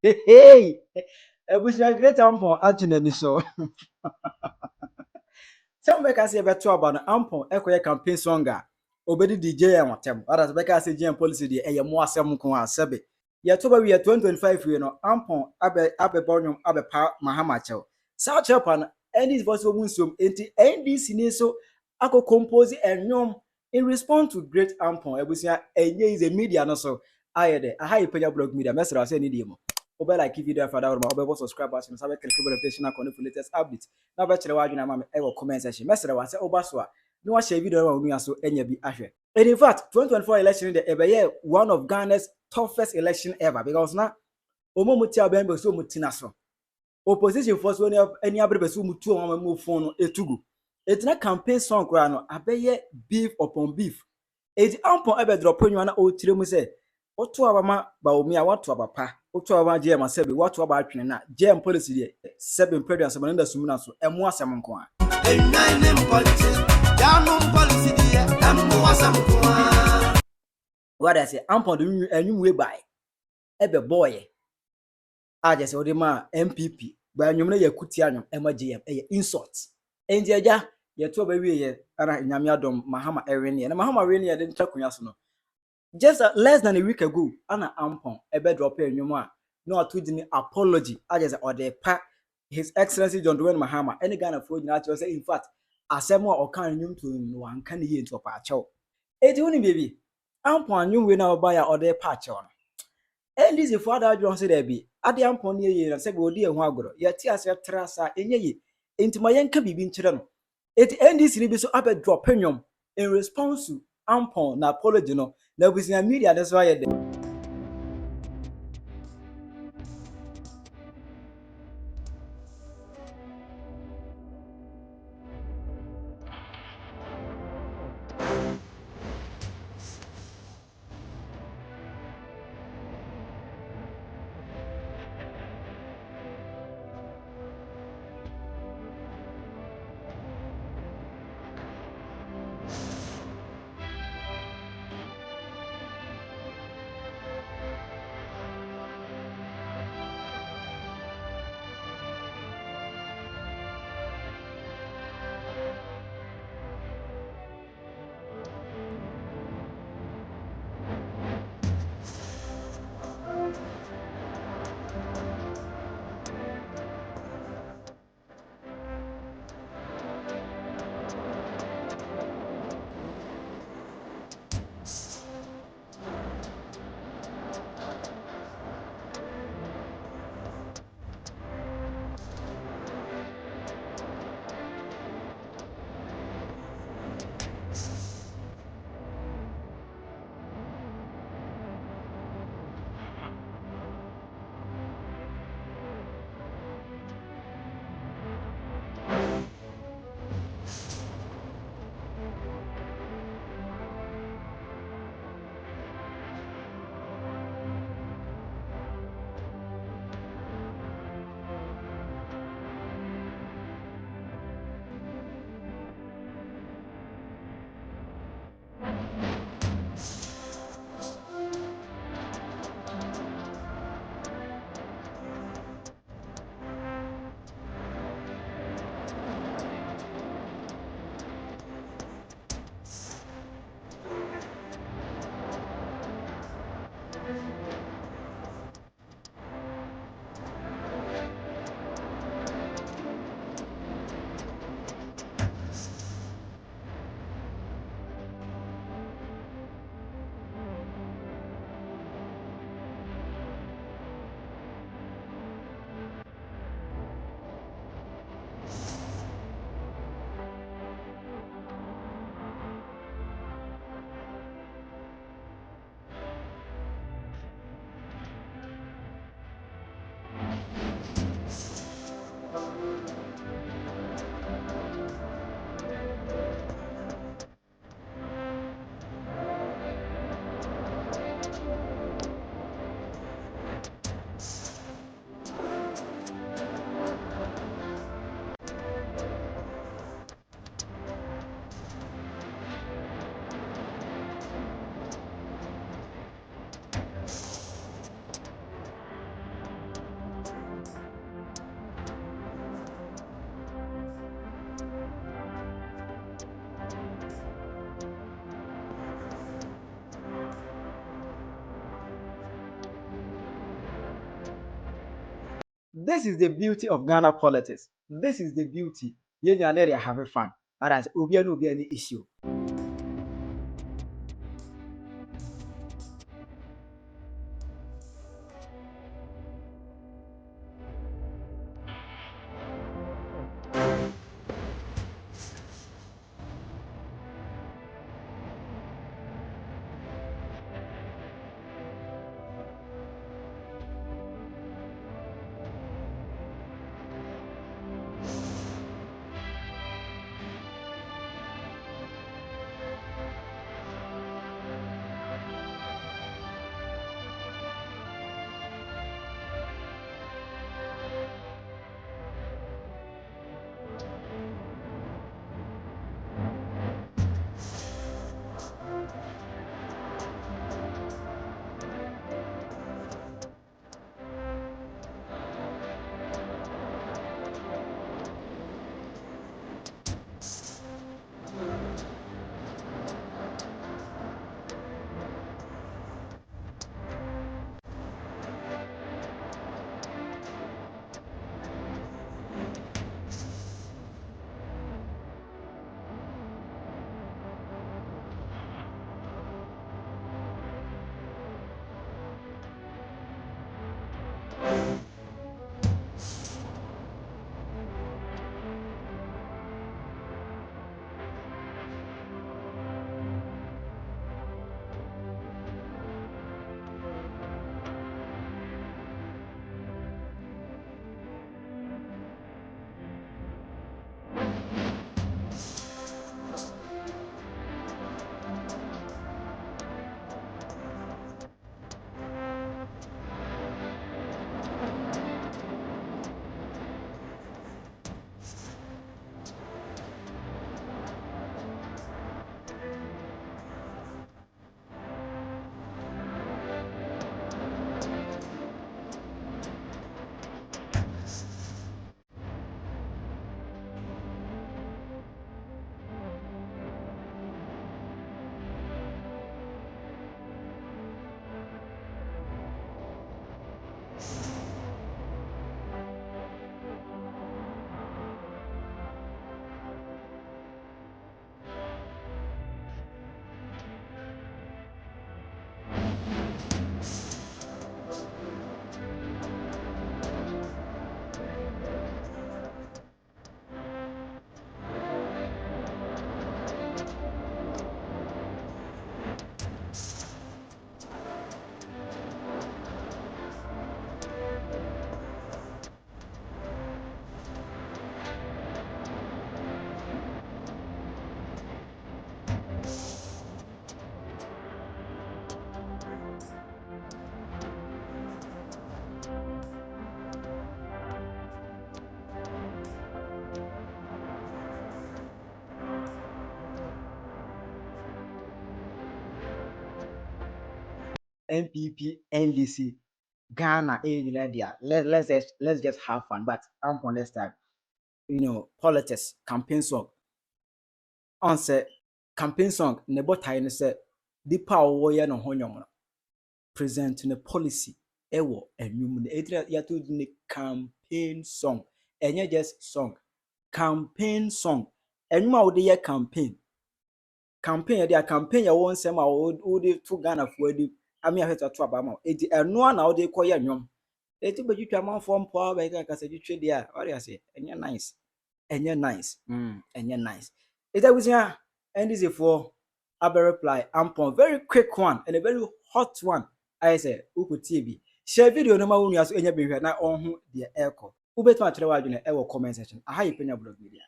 Hey, ebusia Great Ampong atuna ni so. Some make us say beto about no Ampong ekoye campaign song a obedi DJ and watem. Others make us say GM policy dey eye mo asem ko asebe. Ye to ba we 2025 we no Ampong abe bonyum abe pa Mahama chew. South Japan and this voice of sum enti NDC ni so ako compose enyom in response to Great Ampong ebusia enye is a media no so ayede aha Penyah blog media mesra say ni dey mo. Obe like video for that obe subscribe us and sabe click notification icon for latest updates. Na be chere wadwena ma me e wo comment section. Mesere wa se oba so a no wa share video wa onu aso enya bi ahwe. And in fact, 2024 election the ebe one of Ghana's toughest election ever because na omo muti abembe so mutina so. Opposition force when any abrebe so mutu o ma phone no etugu. Etina campaign song kra no abeye beef upon beef. Eti ampon ebe drop nwa na o tire mu se oto abama ba omi a wato abapa oto abama GM asebi wato aba atwene na GM policy de seven previous man nda sumuna so emu asem nko a enwine policy janum policy de emu asem nko a what I say ampon de enwum we bai ebe boy a je se odi ma MPP ba enwum na yakuti anwum ema GM insult enje aja ye to ba wie ye ara nyame adom Mahama ewene na Mahama ewene ye de ntakunya so no just less than a week ago, Anna Ampong, a bed drop in Yuma, no to the apology, I just or the pack His Excellency John Dwayne Mahama, any kind of food natural say, in fact, a semo or can you to one can hear into a patch. It's only baby. Ampong, you will now buy or their patch on. And this is father John said, there be at the Ampong near you and said, go dear Wagro, yet tears your trassa in ye into my young cabby being children. It ended this so up a drop in response to Ampong, na apology no. Na business media that's why This is the beauty of Ghana politics. This is the beauty. You are there having fun. Whereas Ubia no be any issue. NPP, NDC, Ghana, India. Let's just have fun. But I'm on this time, politics, campaign song. On say campaign song, nebo tie ne say dipa owoye no honyom no present ne policy ewo enwum ne etira ya to ne campaign song. Enye just song. Campaign song. Enwum a wo de ye campaign ya campaign ya won sem a wo de to Ghana fo adi ami ahweta to aba ma enti eno na wo de koye nwom eti begitwa manfo mpo a be ka se gitwe dia what you say enye nice enye nice ita busia NDC for aber reply ampon very quick one and a very hot one I say ukuti bi share video no ma wonu aso enye behwe na onhu de eko ubetuma kire wadwene e wo comment section aha yi Penyah blog media